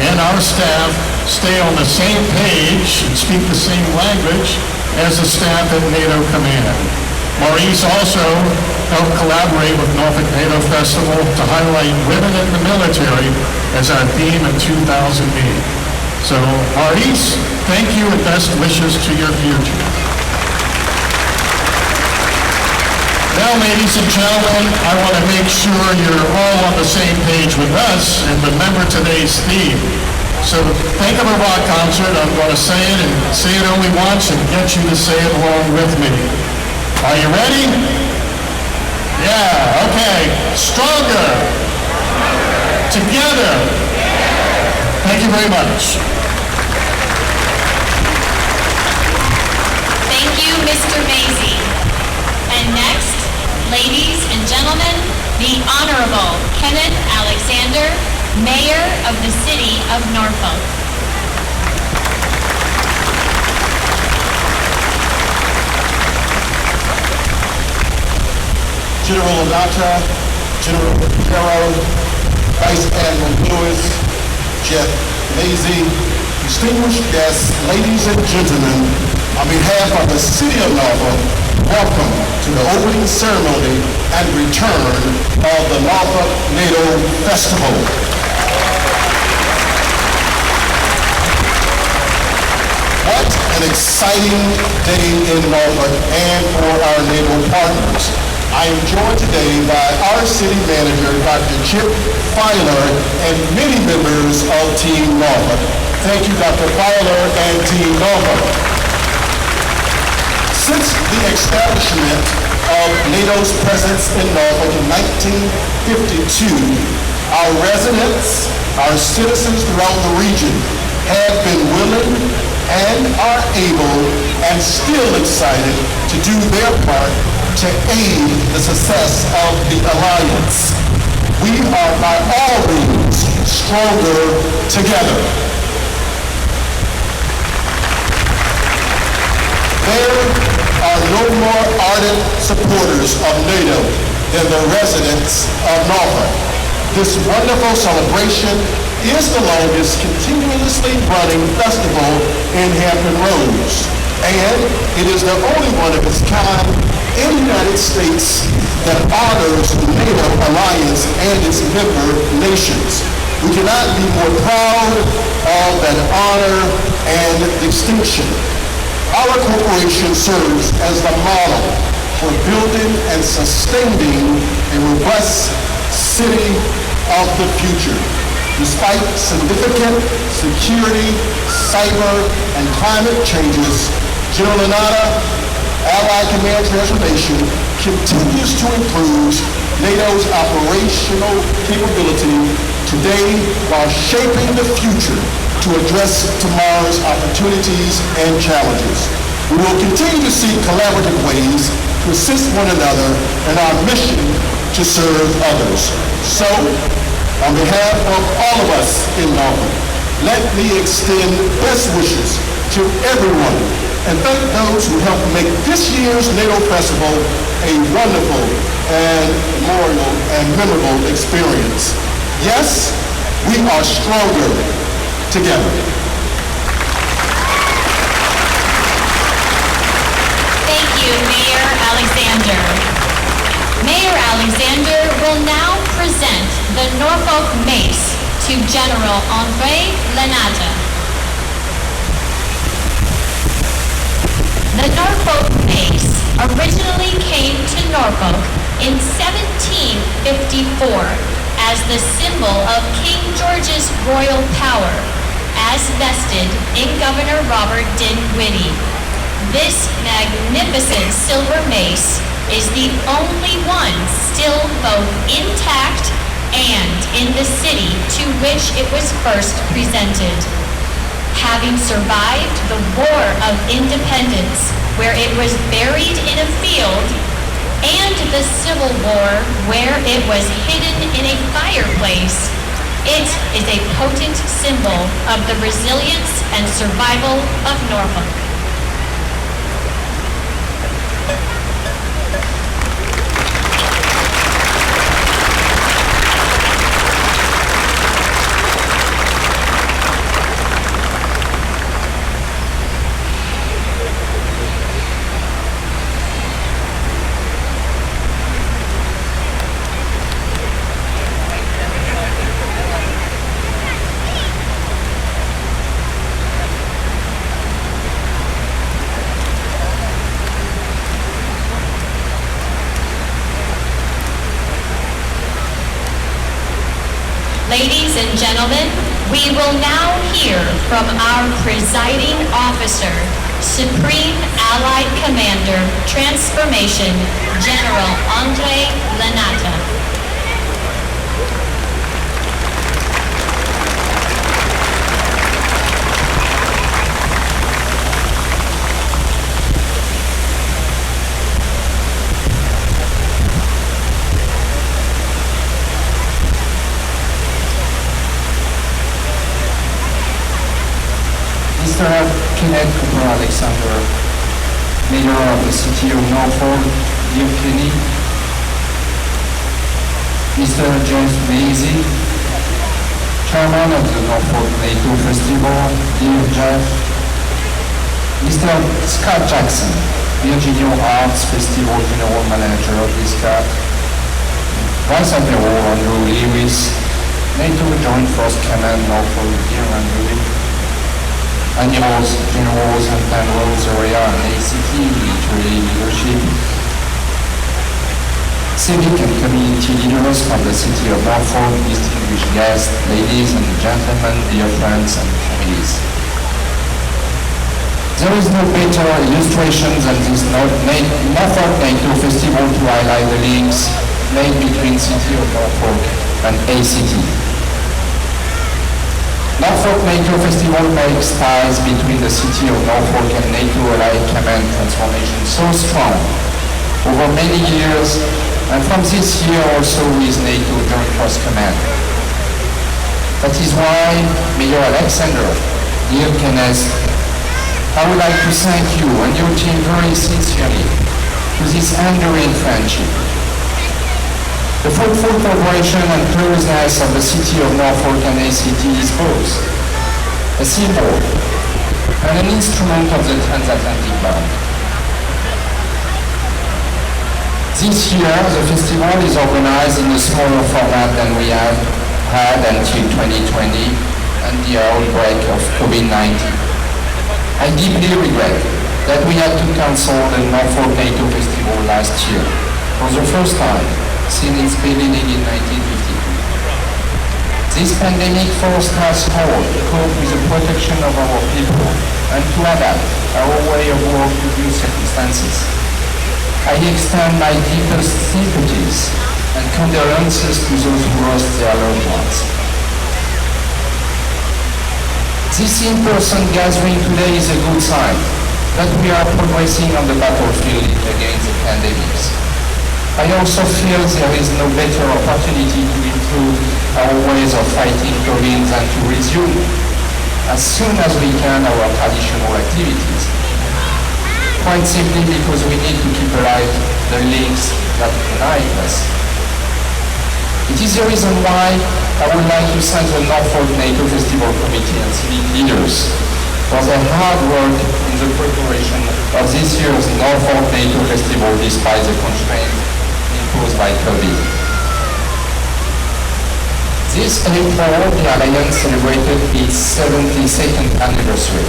and our staff stay on the same page and speak the same language as the staff at NATO Command. Maurice also helped collaborate with Norfolk NATO Festival to highlight women in the military as our theme in 2008. So, Maurice, thank you and best wishes to your future. Now, ladies and gentlemen, I want to make sure you're all on the same page with us and remember today's theme. So think of a rock concert. I'm going to say it and say it only once and get you to say it along with me. Are you ready? Yeah, okay. Stronger. Together. Thank you very much. Thank you, Mr. Macy. And next, ladies and gentlemen, the Honorable Kenneth Alexander, Mayor of the City of Norfolk. General Lanata, General Admiral, Vice Admiral Lewis, Jeff Crazing, distinguished guests, ladies and gentlemen, on behalf of the City of Norfolk, welcome to the opening ceremony and return of the Norfolk NATO Festival. What an exciting day in Norfolk and for our naval partners. I am joined today by our city manager, Dr. Chip Filer, and many members of Team Norfolk. Thank you, Dr. Filer and Team Norfolk. Since the establishment of NATO's presence in Norfolk in 1952, our residents, our citizens throughout the region have been willing and are able and still excited to do their part to aid the success of the Alliance. We are by all means stronger together. There are no more ardent supporters of NATO than the residents of Norfolk. This wonderful celebration is the longest continuously running festival in Hampton Roads, and it is the only one of its kind in the United States that honors the NATO Alliance and its member nations. We cannot be more proud of that honor and distinction. Our corporation serves as the model for building and sustaining a robust city of the future. Despite significant security, cyber, and climate changes, General Lanata, Allied Command Transformation continues to improve NATO's operational capability today while shaping the future to address tomorrow's opportunities and challenges. We will continue to seek collaborative ways to assist one another in our mission to serve others. So, on behalf of all of us in Norfolk, let me extend best wishes to everyone and thank those who helped make this year's NATO Festival a wonderful and memorable and memorable experience. Yes, we are stronger together. Thank you, Mayor Alexander. Mayor Alexander will now present the Norfolk Mace to General André Lanata. The Norfolk Mace originally came to Norfolk in 1754 as the symbol of King George's royal power, as vested in Governor Robert Dinwiddie. This magnificent silver mace is the only one still both intact and in the city to which it was first presented. Having survived the War of Independence, where it was buried in a field, and the Civil War, where it was hidden in a fireplace, it is a potent symbol of the resilience and survival of Norfolk. Ladies and gentlemen, we will now hear from our presiding officer, Supreme Allied Commander, Transformation, General André Lanata. Mr. Kenneth Alexander, Mayor of the City of Norfolk, dear Kenny. Mr. James Macy, Chairman of the Norfolk NATO Festival, dear Jeff. Mr. Scott Jackson, Virginia Arts Festival General Manager of this CAT. Vice Admiral Andrew Lewis, NATO Joint Force Command Norfolk, dear Andrew. Admirals, Generals, Hampton Roads area and ACT military leadership, civic and community leaders from the city of Norfolk, distinguished guests, ladies and gentlemen, dear friends and families. There is no better illustration than this Norfolk NATO Festival to highlight the links made between city of Norfolk and ACT. Norfolk NATO Festival makes ties between the city of Norfolk and NATO Allied Command Transformation so strong over many years, and from this year also with NATO Joint Force Command. That is why, Mayor Alexander, dear Kenneth, I would like to thank you and your team very sincerely for this enduring friendship. The fruitful cooperation and closeness of the city of Norfolk and ACT is both a symbol and an instrument of the transatlantic bond. This year, the festival is organized in a smaller format than we have had until 2020 and the outbreak of COVID-19. I deeply regret that we had to cancel the Norfolk NATO Festival last year for the first time since its beginning in 1952. This pandemic forced us all to cope with the protection of our people and to adapt our way of work to new circumstances. I extend my deepest sympathies and condolences to those who lost their loved ones. This in-person gathering today is a good sign that we are progressing on the battlefield against the pandemics. I also feel there is no better opportunity to improve our ways of fighting COVID than to resume, as soon as we can, our traditional activities. Quite simply because we need to keep alive the links that unite us. It is the reason why I would like to thank the Norfolk NATO Festival Committee and civic leaders for their hard work in the preparation of this year's Norfolk NATO Festival despite the constraints imposed by COVID. This April, the Alliance celebrated its 72nd anniversary.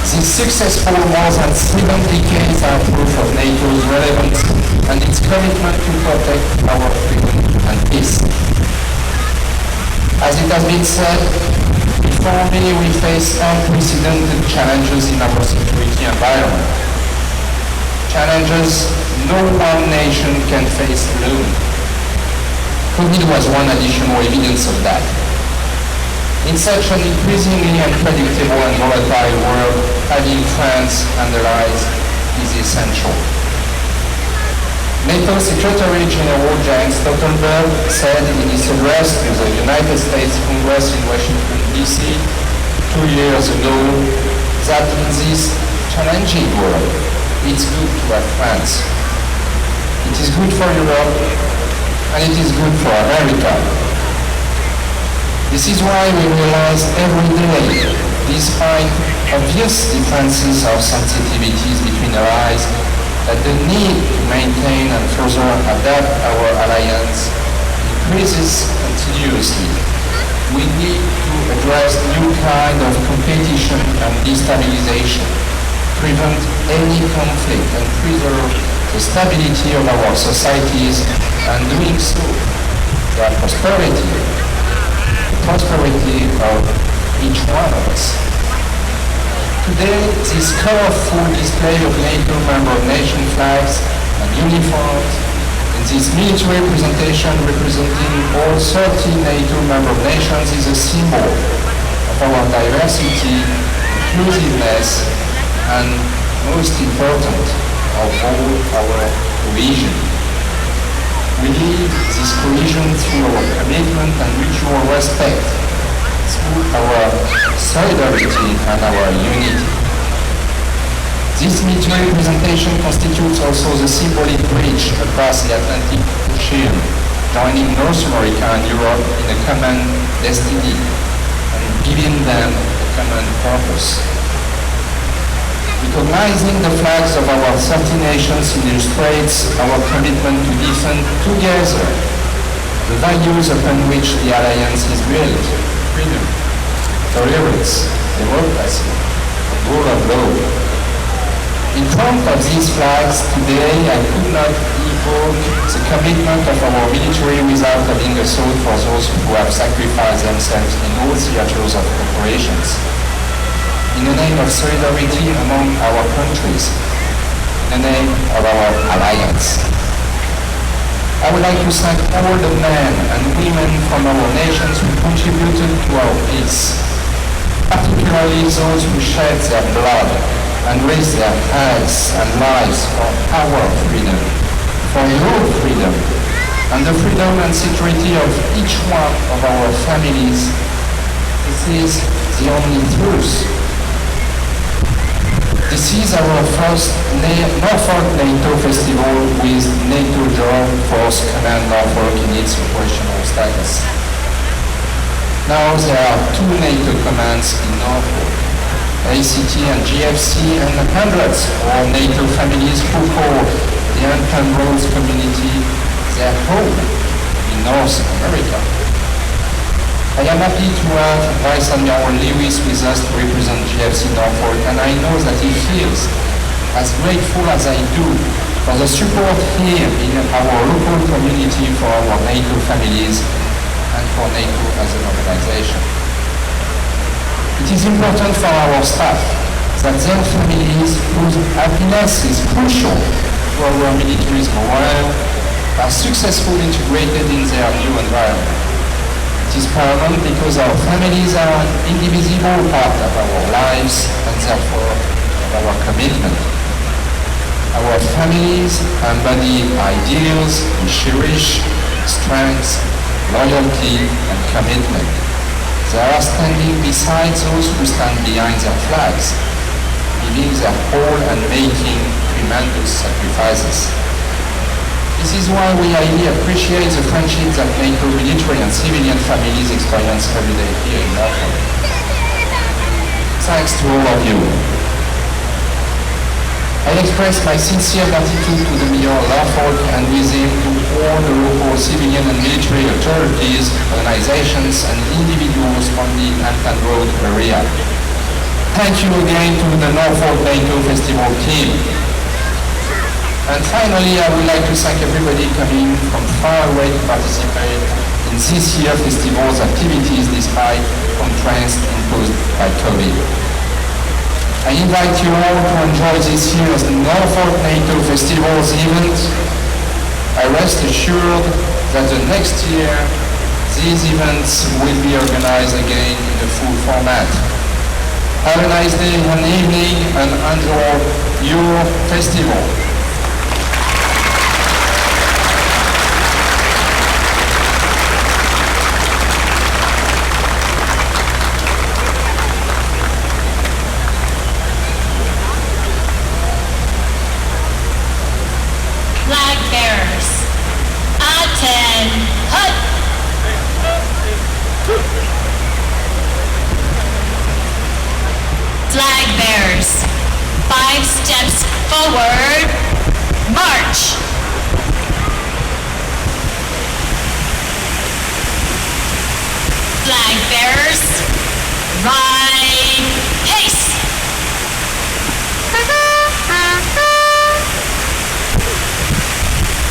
These successful more than 7 decades are proof of NATO's relevance and its commitment to protect our freedom and peace. As it has been said, before me we face unprecedented challenges in our security environment. Challenges no one nation can face alone. COVID was one additional evidence of that. In such an increasingly unpredictable and volatile world, having friends and allies is essential. NATO Secretary General James Stoltenberg said in his address to the United States Congress in Washington, D.C. 2 years ago that in this challenging world, it's good to have friends. It is good for Europe, and it is good for America. This is why we realize every day, despite obvious differences of sensitivities between allies, that the need to maintain and further adapt our alliance increases continuously. We need to address new kind of competition and destabilization, prevent any conflict and preserve the stability of our societies, and doing so, their prosperity, the prosperity of each one of us. Today, this colorful display of NATO member nation flags and uniforms, and this military presentation representing all 30 NATO member nations is a symbol of our diversity, inclusiveness, and most important of all, our cohesion. We lead this cohesion through our commitment and mutual respect, through our solidarity and our unity. This military presentation constitutes also the symbolic bridge across the Atlantic Ocean, joining North America and Europe in a common destiny and giving them a common purpose. Recognizing the flags of our 30 nations illustrates our commitment to defend together the values upon which the Alliance is built: freedom, tolerance, democracy, the rule of law. In front of these flags today, I could not evoke the commitment of our military without having a thought for those who have sacrificed themselves in all theaters of operations. In the name of solidarity among our countries, in the name of our alliance. I would like to thank all the men and women from our nations who contributed to our peace, particularly those who shed their blood and raised their hands and lives for our freedom, for your freedom, and the freedom and security of each one of our families. This is the only truth. This is our first Norfolk NATO Festival with NATO Joint Force Command Norfolk in its operational status. Now there are 2 NATO commands in Norfolk, ACT and GFC, and hundreds of NATO families who call the Hampton Roads community their home in North America. I am happy to have Vice Admiral Lewis with us to represent GFC Norfolk, and I know that he feels as grateful as I do for the support here in our local community for our NATO families and for NATO as an organization. It is important for our staff that their families, whose happiness is crucial to our military's morale, are successfully integrated in their new environment. It is paramount because our families are an indivisible part of our lives and therefore of our commitment. Our families embody ideals we cherish, strength, loyalty, and commitment. They are standing beside those who stand behind their flags, giving their all and making tremendous sacrifices. This is why we highly appreciate the friendship that NATO military and civilian families experience every day here in Norfolk. Thanks to all of you. I express my sincere gratitude to the Mayor of Norfolk and with him to all the local civilian and military authorities, organizations and individuals from the Hampton Roads area. Thank you again to the Norfolk NATO Festival team. And finally, I would like to thank everybody coming from far away to participate in this year's festival's activities despite constraints imposed by COVID. I invite you all to enjoy this year's Norfolk NATO Festival's event. I rest assured that the next year these events will be organized again in a full format. Have a nice day and evening and enjoy your festival. Flag bearers, attend, hut! Flag bearers, 5 steps forward, march! Flag bearers, ride, pace!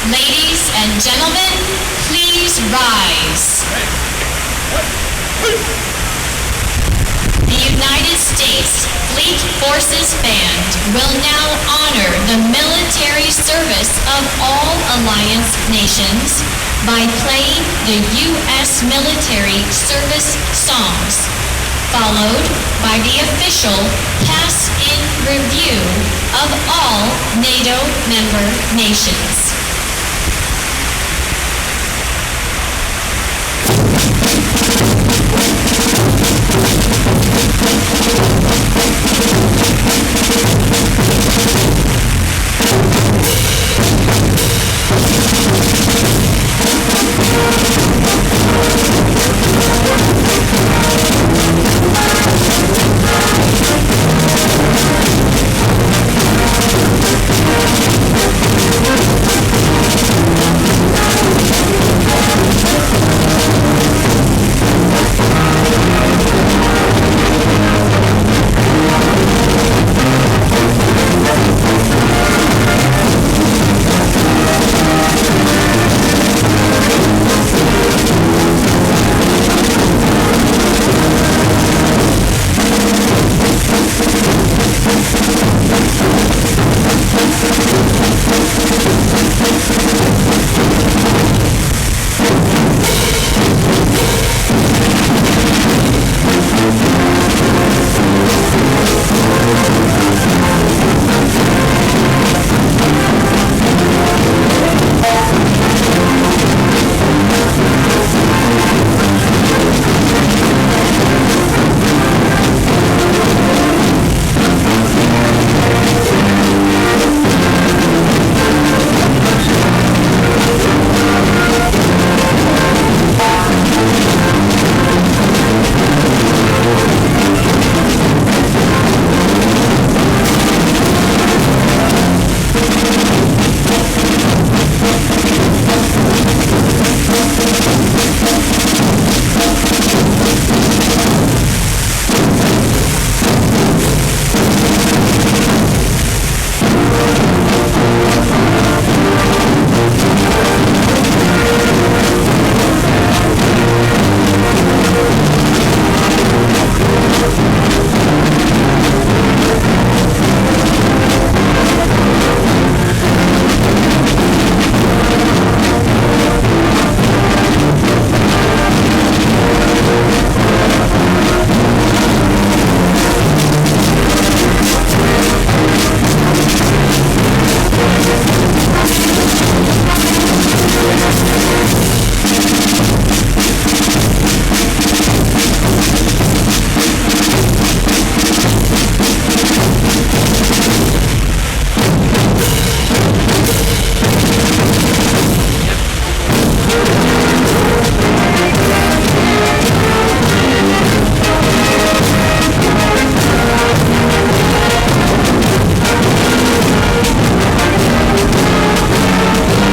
Ladies and gentlemen, please rise. The United States Fleet Forces Band will now honor the military service of all Alliance nations by playing the U.S. military service songs, followed by the official pass-in review of all NATO member nations.